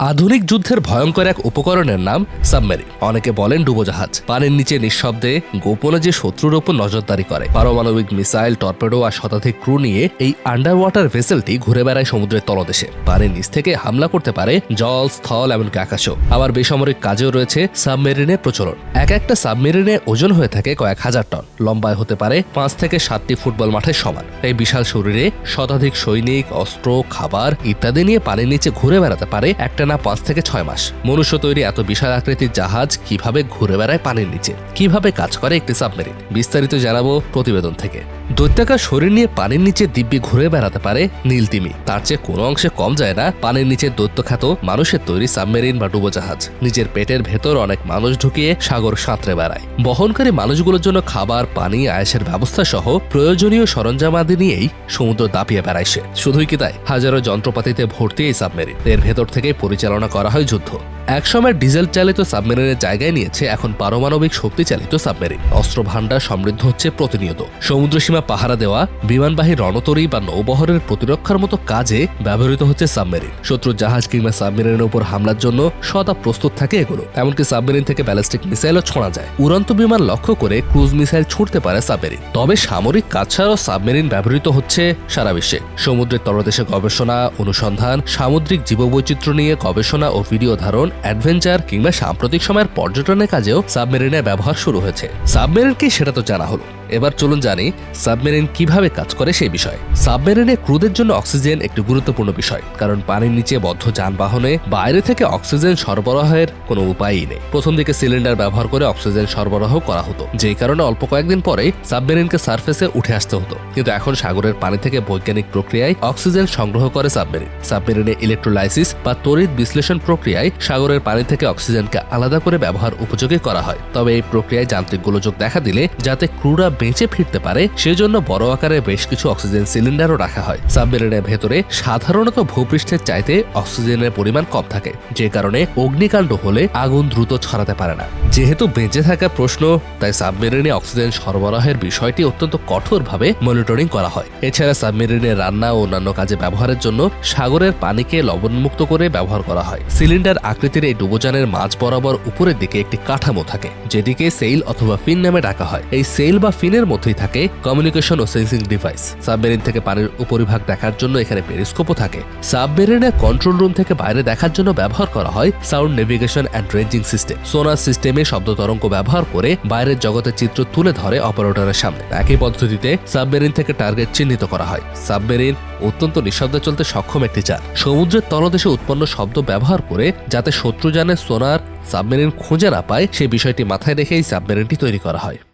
আধুনিক যুদ্ধের ভয়ঙ্কর এক উপকরণের নাম সাবমেরিন। অনেকে বলেন ডুবোজাহাজ। পানির নিচে নিঃশব্দে গোপনে যে শত্রুর ওপর নজরদারি করে। পারমাণবিক মিসাইল, টর্পেডো আর শতাধিক ক্রু নিয়ে এই আন্ডার ওয়াটার ভেসেলটি ঘুরে বেড়ায় সমুদ্রের তলদেশে। পানির নিচ থেকে হামলা করতে পারে জল, স্থল এমনকি আকাশও। আবার বেসামরিক কাজেও রয়েছে সাবমেরিনের প্রচলন। এক একটা সাবমেরিনের ওজন হয়ে থাকে কয়েক হাজার টন, লম্বায় হতে পারে 5 থেকে 7টি ফুটবল মাঠের সমান। এই বিশাল শরীরে শতাধিক সৈনিক, অস্ত্র, খাবার ইত্যাদি নিয়ে পানির নিচে ঘুরে বেড়াতে পারে একটা না 5 থেকে 6 মাস। মনুষ্য তৈরি এত বিশাল আকৃতির জাহাজ কিভাবে ঘুরে বেড়ায় পানির নিচে, কিভাবে কাজ করে একটি সাবমেরিন, বিস্তারিত জানাবো প্রতিবেদন থেকে। দৈত্যাকার শরীর নিয়ে পানির নিচে দিব্যি ঘুরে বেড়াতে পারে নীলতিমি। তার চেয়ে কোনো অংশে কম যায় না পানির নিচে দৈত্যখ্যাত মানুষের তৈরি সাবমেরিন বা ডুবোজাহাজ। নিজের পেটের ভেতর অনেক মানুষ ঢুকিয়ে সাগর সাঁতরে বেড়ায়। বহনকারী মানুষগুলোর জন্য খাবার, পানি, আয়েসের ব্যবস্থা সহ প্রয়োজনীয় সরঞ্জামাদি নিয়েই সমুদ্র দাপিয়ে বেড়ায় সে। শুধুই কি তাই, হাজারো যন্ত্রপাতিতে ভর্তি এই সাবমেরিন। এর ভেতর থেকে পরিচালনা করা হয় যুদ্ধ। একসময় ডিজেল চালিত সাবমেরিনের জায়গায় নিয়েছে এখন পারমাণবিক শক্তি চালিত সাবমেরিন। অস্ত্র ভান্ডার সমৃদ্ধ হচ্ছে প্রতিনিয়ত। সমুদ্র সীমা পাহারা দেওয়া, বিমানবাহী রণতরী বা নৌবহরের প্রতিরক্ষার মতো কাজে ব্যবহৃত হচ্ছে সাবমেরিন। শত্রুর জাহাজ কিংবা সাবমেরিনের উপর হামলার জন্য সদা প্রস্তুত থাকে এগুলো। এমনকি সাবমেরিন থেকে ব্যালিস্টিক মিসাইলও ছোঁড়া যায়। উড়ন্ত বিমান লক্ষ্য করে ক্রুজ মিসাইল ছুটতে পারে সাবমেরিন। তবে সামরিক কাজ ছাড়াও সাবমেরিন ব্যবহৃত হচ্ছে সারা বিশ্বে। সমুদ্রের তলদেশে গবেষণা, অনুসন্ধান, সামুদ্রিক জীববৈচিত্র্য নিয়ে গবেষণা ও ভিডিও ধারণ, অ্যাডভেঞ্চার কিংবা সাম্প্রতিক সময়ের পর্যটনের কাজেও সাবমেরিনের ব্যবহার শুরু হয়েছে। সাবমেরিন কি সেটা তো জানা হলো, এবার চলুন জানি সাবমেরিন কিভাবে কাজ করে সেই বিষয়ে। সাবমেরিনে ক্রুদের জন্য অক্সিজেন একটি গুরুত্বপূর্ণ বিষয়, কারণ পানির নিচে বদ্ধ যানবাহনে বাইরে থেকে অক্সিজেন সরবরাহের কোনো উপায়ই নেই। প্রথম দিকে সিলিন্ডার ব্যবহার করে অক্সিজেন সরবরাহ করা হতো, যেই কারণে অল্প কয়েকদিন পরেই সাবমেরিনকে সারফেসে উঠে আসতে হতো। কিন্তু এখন সাগরের পানি থেকে বৈজ্ঞানিক প্রক্রিয়ায় অক্সিজেন সংগ্রহ করে সাবমেরিন। সাবমেরিনে ইলেকট্রোলাইসিস বা তড়িৎ বিশ্লেষণ প্রক্রিয়ায় সাগরের পানি থেকে অক্সিজেনকে আলাদা করে ব্যবহার উপযোগী করা হয়। তবে এই প্রক্রিয়ায় যান্ত্রিক গোলযোগ দেখা দিলে যাতে ক্রুরা বেঁচে ফিরতে পারে সেজন্য বড় আকারে বেশ কিছু অক্সিজেন সিলিন্ডারও রাখা হয়। সাবমেরিনের ভেতরে সাধারণত ভূপৃষ্ঠের চাইতে অক্সিজেনের পরিমাণ কম থাকে, যে কারণে অগ্নিকাণ্ড হলে আগুন দ্রুত ছড়াতে পারে না। যেহেতু বেঁচে থাকা প্রশ্ন, তাই সাবমেরিনে অক্সিজেন সরবরাহের বিষয়টি অত্যন্ত কঠোরভাবে মনিটরিং করা হয়। এছাড়া সাবমেরিনে রান্না ও অন্যান্য কাজে ব্যবহারের জন্য সাগরের পানিকে লবণমুক্ত করে ব্যবহার করা হয়। সিলিন্ডার আকৃতির এই ডুবোযানের মাঝ বরাবর উপরের দিকে একটি কাঠামো থাকে, যেটিকে সেইল অথবা ফিন নামে ডাকা হয়। এই সেইল বা ফিনের মধ্যেই থাকে কমিউনিকেশন ও সেন্সিং ডিভাইস। সাবমেরিন থেকে পানির উপরিভাগ দেখার জন্য এখানে পেরিস্কোপও থাকে। সাবমেরিনের কন্ট্রোল রুম থেকে বাইরে দেখার জন্য ব্যবহার করা হয় sound navigation and ranging system. সোনার সিস্টেমে শব্দ তরঙ্গ ব্যবহার করে বাইরের জগতের চিত্র তুলে ধরে অপারেটরের সামনে। একই পদ্ধতিতে সাবমেরিন থেকে টার্গেট চিহ্নিত করা হয়। সাবমেরিন অত্যন্ত নিঃশব্দে চলতে সক্ষম একটি যান। সমুদ্রের তলদেশে উৎপন্ন শব্দ ব্যবহার করে যাতে শত্রুযানের সোনার সাবমেরিন খুঁজে না পায়, সেই বিষয়টি মাথায় রেখেই সাবমেরিনটি তৈরি করা হয়।